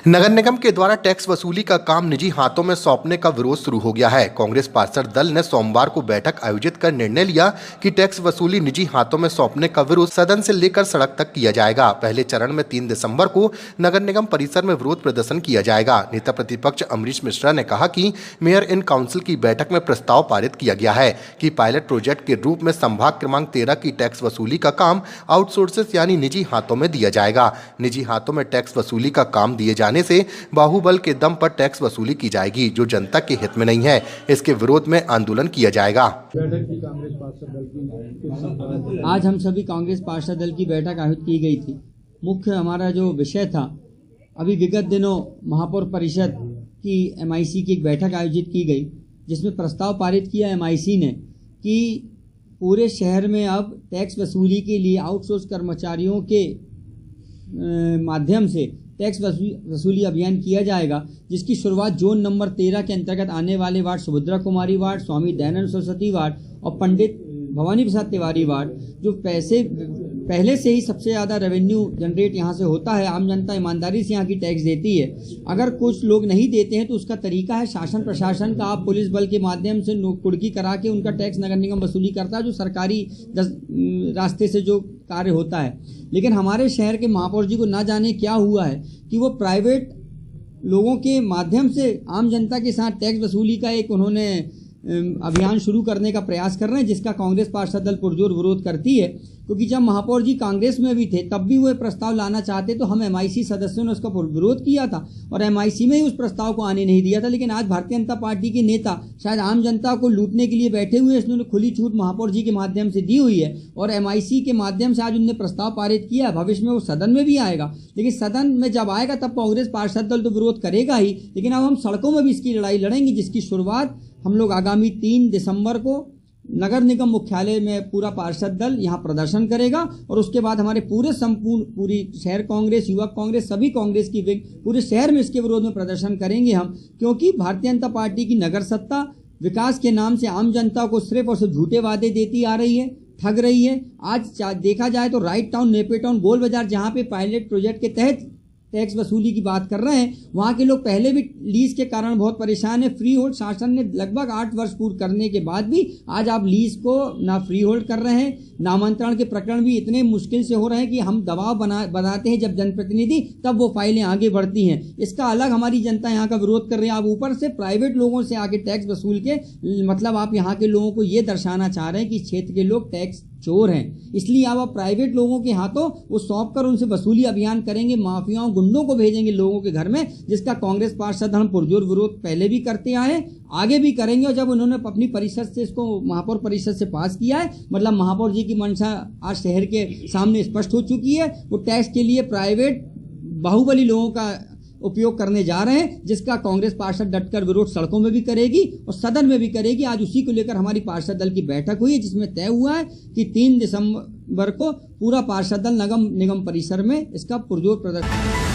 नगर निगम के द्वारा टैक्स वसूली का काम निजी हाथों में सौंपने का विरोध शुरू हो गया है। कांग्रेस पार्षद दल ने सोमवार को बैठक आयोजित कर निर्णय लिया कि टैक्स वसूली निजी हाथों में सौंपने का विरोध सदन से लेकर सड़क तक किया जाएगा। पहले चरण में 3 दिसंबर को नगर निगम परिसर में विरोध प्रदर्शन किया जाएगा। नेता प्रतिपक्ष अमरीश मिश्रा ने कहा कि मेयर इन काउंसिल की बैठक में प्रस्ताव पारित किया गया है कि पायलट प्रोजेक्ट के रूप में संभाग क्रमांक 13 की टैक्स वसूली का काम आउटसोर्सेस यानी निजी हाथों में दिया जाएगा। निजी हाथों में टैक्स वसूली का काम दिए जाने से बाहुबल के दम पर टैक्स वसूली की जाएगी, जो जनता के हित में नहीं है। इसके विरोध में आंदोलन किया जाएगा। आज हम सभी कांग्रेस पार्षद दल की बैठक आयोजित की गई थी। मुख्य हमारा जो विषय था, अभी विगत दिनों महापौर परिषद की MIC की एक बैठक आयोजित की गई, जिसमें प्रस्ताव पारित किया MIC ने कि पूरे शहर में अब टैक्स वसूली के लिए आउटसोर्स कर्मचारियों के माध्यम से टैक्स वसूली अभियान किया जाएगा, जिसकी शुरुआत जोन नंबर 13 के अंतर्गत आने वाले ward Subhadra Kumari ward, Swami Dayanand Saraswati ward और पंडित भवानी प्रसाद तिवारी वार्ड, जो पैसे पहले से ही सबसे ज़्यादा रेवेन्यू जनरेट यहाँ से होता है। आम जनता ईमानदारी से यहाँ की टैक्स देती है। अगर कुछ लोग नहीं देते हैं तो उसका तरीका है शासन प्रशासन का, आप पुलिस बल के माध्यम से कुर्की करा के उनका टैक्स नगर निगम वसूली करता है, जो सरकारी रास्ते से जो कार्य होता है। लेकिन हमारे शहर के महापौर जी को ना जाने क्या हुआ है कि वो प्राइवेट लोगों के माध्यम से आम जनता के साथ टैक्स वसूली का एक उन्होंने अभियान शुरू करने का प्रयास कर रहे हैं, जिसका कांग्रेस पार्षद दल पुरजोर विरोध करती है। क्योंकि जब महापौर जी कांग्रेस में भी थे तब भी वो प्रस्ताव लाना चाहते तो हम MIC सदस्यों ने उसका विरोध किया था और MIC में ही उस प्रस्ताव को आने नहीं दिया था। लेकिन आज भारतीय जनता पार्टी के नेता शायद आम जनता को लूटने के लिए बैठे हुए, इसने खुली छूट महापौर जी के माध्यम से दी हुई है और MIC के माध्यम से आज उन्होंने प्रस्ताव पारित किया। भविष्य में वो सदन में भी आएगा, लेकिन सदन में जब आएगा तब कांग्रेस पार्षद दल तो विरोध करेगा ही, लेकिन अब हम सड़कों में भी इसकी लड़ाई लड़ेंगे, जिसकी शुरुआत हम लोग आगामी 3 दिसंबर को नगर निगम मुख्यालय में पूरा पार्षद दल यहाँ प्रदर्शन करेगा और उसके बाद हमारे पूरी शहर कांग्रेस, युवक कांग्रेस, सभी कांग्रेस की पूरे शहर में इसके विरोध में प्रदर्शन करेंगे हम। क्योंकि भारतीय जनता पार्टी की नगर सत्ता विकास के नाम से आम जनता को सिर्फ और सिर्फ झूठे वादे देती आ रही है, ठग रही है। आज देखा जाए तो राइट टाउन, नेपे टाउन, गोल बाजार, जहाँ पे पायलट प्रोजेक्ट के तहत टैक्स वसूली की बात कर रहे हैं, वहाँ के लोग पहले भी लीज के कारण बहुत परेशान है। फ्री होल्ड शासन ने लगभग 8 वर्ष पूर्ण करने के बाद भी आज आप लीज को ना फ्री होल्ड कर रहे हैं। नामांतरण के प्रकरण भी इतने मुश्किल से हो रहे हैं कि हम दबाव बनाते हैं जब जनप्रतिनिधि, तब वो फाइलें आगे बढ़ती हैं। इसका अलग हमारी जनता यहाँ का विरोध कर रही है। आप ऊपर से प्राइवेट लोगों से आगे टैक्स वसूल के, मतलब आप यहाँ के लोगों को ये दर्शाना चाह रहे हैं कि इस क्षेत्र के लोग टैक्स चोर हैं, इसलिए आप प्राइवेट लोगों के हाथों वो सौंप कर उनसे वसूली अभियान करेंगे, माफियाओं गुंडों को भेजेंगे लोगों के घर में, जिसका कांग्रेस पार्षद हम पुरजोर विरोध पहले भी करते आए, आगे भी करेंगे। और जब उन्होंने अपनी परिषद से इसको महापौर परिषद से पास किया है, मतलब महापौर जी की मंशा आज शहर के सामने स्पष्ट हो चुकी है। वो टैक्स के लिए प्राइवेट बाहुबली लोगों का उपयोग करने जा रहे हैं, जिसका कांग्रेस पार्षद डटकर विरोध सड़कों में भी करेगी और सदन में भी करेगी। आज उसी को लेकर हमारी पार्षद दल की बैठक हुई है, जिसमें तय हुआ है कि 3 दिसंबर को पूरा पार्षद दल नगर निगम परिसर में इसका पुरजोर प्रदर्शन